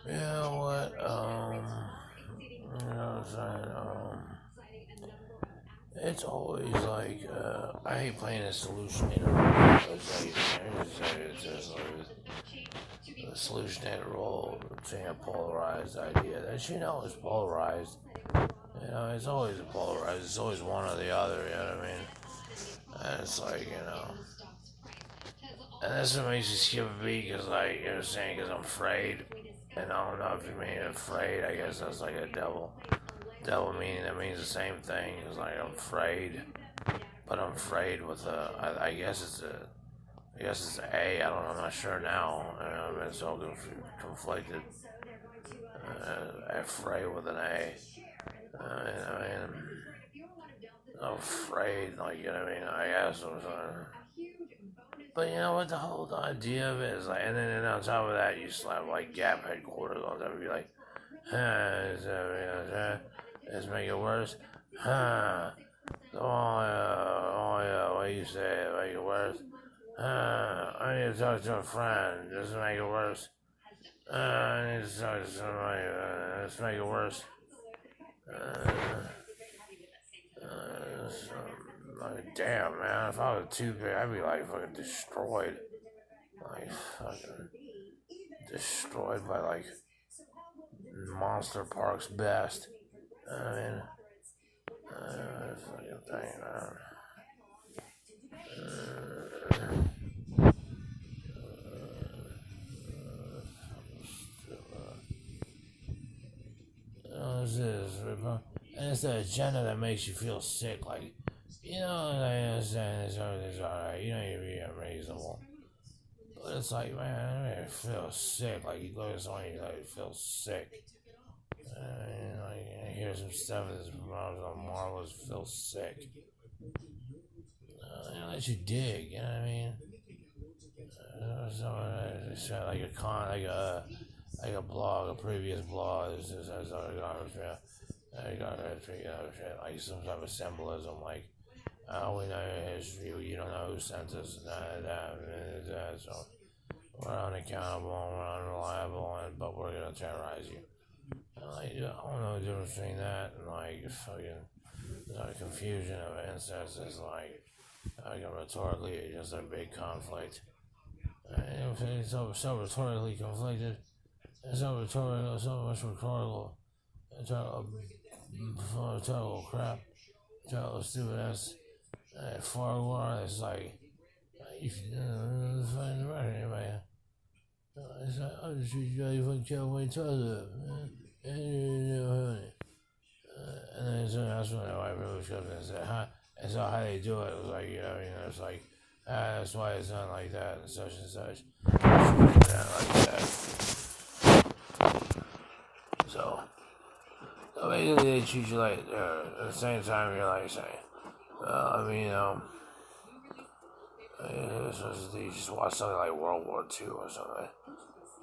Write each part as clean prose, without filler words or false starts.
You know what? You know what I'm saying? It's always like, I hate playing a solutionator. It's just like a solutionator role, saying a polarized idea that you know is polarized. You know, it's always a polarized. It's always one or the other. You know what I mean? And it's like, and that's what makes you skip a beat, because, like, you know what I'm saying? Because I'm afraid. And I don't know if you mean afraid. I guess that's like a double meaning. That means the same thing. Because, like, I'm afraid. But I'm afraid with I guess it's a. I guess it's A. I don't know. I'm not sure now. I've been so conflicted. Afraid with an A. I mean, I'm afraid. Like, you know what I mean? I guess it was. But you know what, the whole idea of it is like, and then on top of that, you slap like Gap headquarters on top. Be like, let's make it worse. Huh? Oh yeah, what you say? Make it worse. I need to talk to a friend. Just make it worse. I need to talk to somebody. Let's make it worse. Uh, like, damn, man. If I was too big, I'd be like fucking destroyed. Like, fucking destroyed by like Monster Park's best. I mean, fucking thing, man. This is, and it's the agenda that makes you feel sick. Like, you know, I understand it's alright. You know, you're being unreasonable. But it's like, man, I feel sick. Like, you look at someone, you like, feel sick. You know, you hear some stuff that's marvelous, feel sick. You know, let you dig, you know what I mean? Like a like a blog, a previous blog. This is as like some type of symbolism, like we know your history, you don't know who sent us, so we're unaccountable, we're unreliable, but we're gonna terrorize you. Like, I don't know the difference between that and like fucking confusion of ancestors, like rhetorically, it's just a big conflict. It's so rhetorically conflicted. It's so rhetorical, so much rhetorical. It's all rhetorical crap. It's all stupid ass. Far war. It's like you should find the right anyway. It's like I just treat you like you fucking cowboy toilet. And then so that's when the white privilege comes in and said, huh? And so how they do it was like, it's like, that's why it's not like that and such and such. Not like that. So, basically they treat you like, at the same time you're like saying, I mean, you just watch something like World War II or something.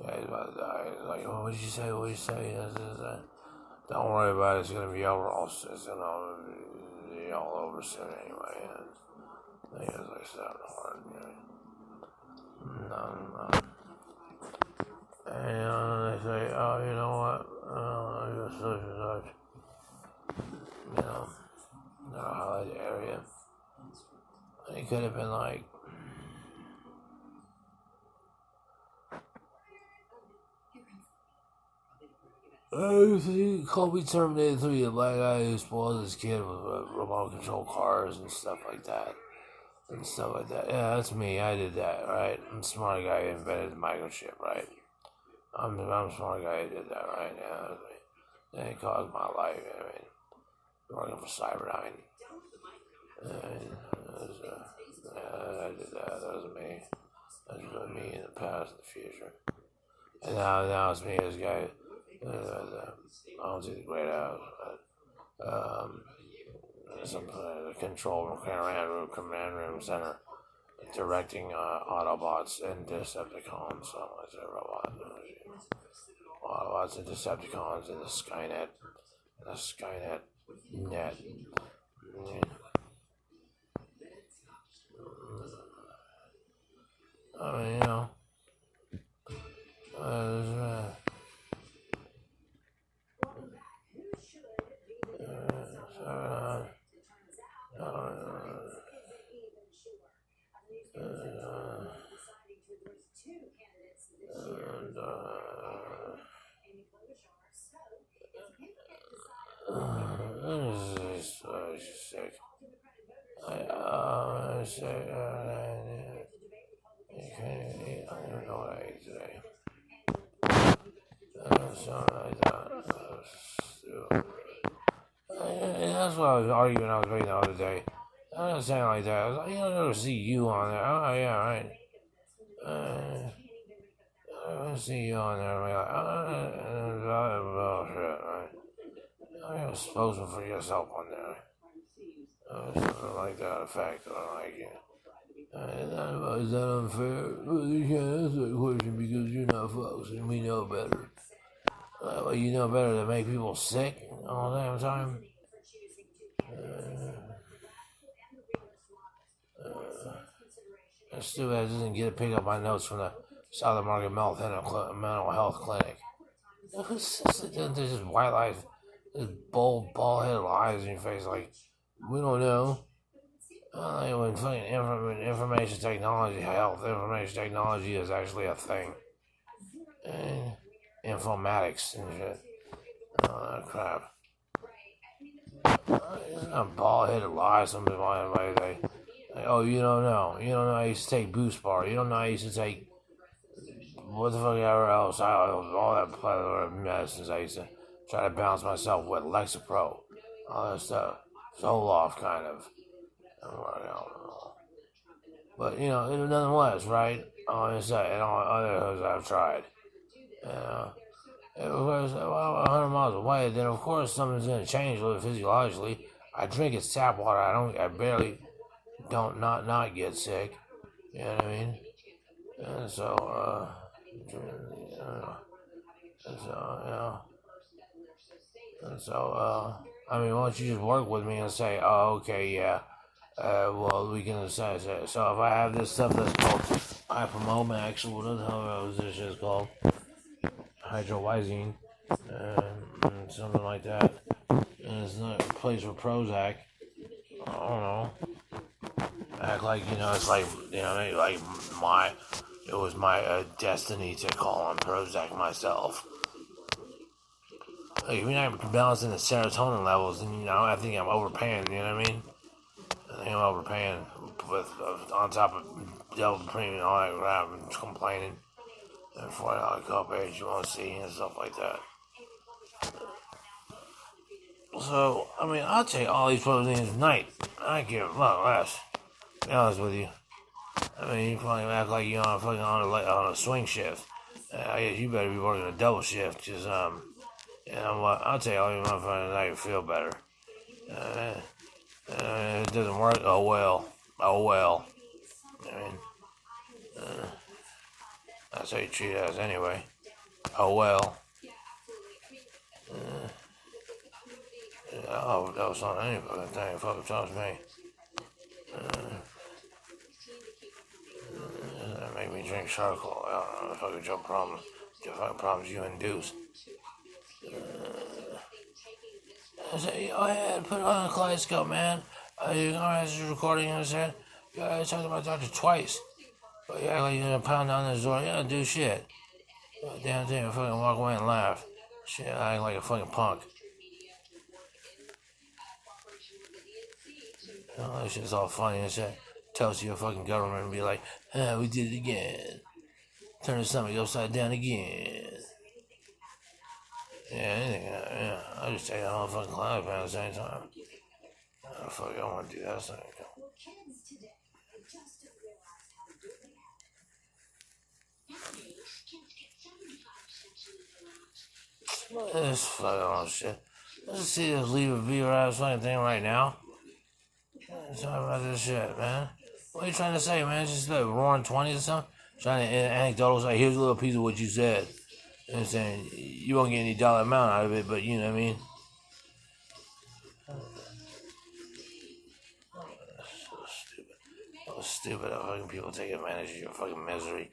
Yeah, he's about to die. It's like, oh, what did you say? What did you say? This. Don't worry about it. It's gonna be over. It's gonna be all over soon anyway. And things like that hard. No. And they say, oh, you know what? I guess such and such. You know, highlight area. And it could have been like, he called me Terminator 3, a black guy who spoiled his kid with remote control cars and stuff like that. Yeah, that's me. I did that, right? I'm a smart guy who invented the microchip, right? I'm a smart guy who did that, right? Yeah, that was me. Then it caused my life, I mean, working for Cyberdyne. And I did that. That was me. That was me in the past and the future. And now it's me, this guy. I don't see the great house, but some command room center directing Autobots and Decepticons. So it's a robot. Autobots and Decepticons in the Skynet net. I mean, Sick. Okay, I don't know what I ate today. Something like that. That's what I was arguing. I was reading the other day. I was saying like that. I was like, I never see you on there. Oh yeah, right. I don't see you on there. I'm like, bullshit, right? You're exposing for yourself on there. Something like that effect. I don't like it. Is that unfair? Well, you can't answer that question because you're not Fox and we know better. Well, you know better than make people sick all the damn time. It's too bad it doesn't get to pick up my notes from the Southern Market Mental Health Clinic. There's just white lies, this bald headed lies in your face like, we don't know. When fucking information technology, health information technology is actually a thing. And informatics and shit. All that crap. It's not bald headed lies. Something like they. Like, oh, you don't know. You don't know I used to take Boost Bar. You don't know I used to take what the fuck ever else. All that plethora of medicines I used to try to balance myself with Lexapro. All that stuff. Zoloft, kind of. But, nonetheless, right? All this and all other hoods I've tried. If it was 100 miles away, then of course something's going to change a little physiologically. I drink its tap water. I barely don't not get sick. You know what I mean? And so, I mean, why don't you just work with me and say, oh, okay, yeah, well, we can assess it. So if I have this stuff that's called Hypomomax, or what the hell is this shit called? Hydrolyzine, something like that. And it's not a place for Prozac. I don't know. Act like, it's like, like it was my destiny to call on Prozac myself. Like, if you're not balancing the serotonin levels, then, I think I'm overpaying, you know what I mean? I think I'm overpaying with, on top of double premium and all that crap and complaining. And $40 copays you won't see and stuff like that. So, I mean, I'll take all these proteins tonight. I give a lot less. To be honest with you. I mean, you probably act like you're on a swing shift. I guess you better be working a double shift, cause what? I'll tell you all you motherfuckers tonight feel better. If it doesn't work, oh well. I mean, that's how you treat us anyway. Oh well. Oh, that was on any fucking thing. Fucking tells me. That make me drink charcoal. I don't know the fucking problems you induce. I said, go ahead, put it on the kaleidoscope, man. You're gonna have recording in his head. You gotta talk to my doctor twice. But you act like you're gonna pound on this door. You don't do shit. Damn thing, I fucking walk away and laugh. Shit, I act like a fucking punk. That shit's all funny and shit. Tells you a fucking government and be like, we did it again. Turn the stomach upside down again. Yeah, I just take that whole fucking cloud at the same time. Oh, fuck, I want to do that thing. This fucking shit. Let's see this Leave a Beaver ass fucking thing right now. Let's talk about this shit, man. What are you trying to say, man? Just like roaring 20s or something? Trying to anecdotal say, here's a little piece of what you said. And saying, you won't get any dollar amount out of it, but you know what I mean? So stupid how fucking people take advantage of your fucking misery.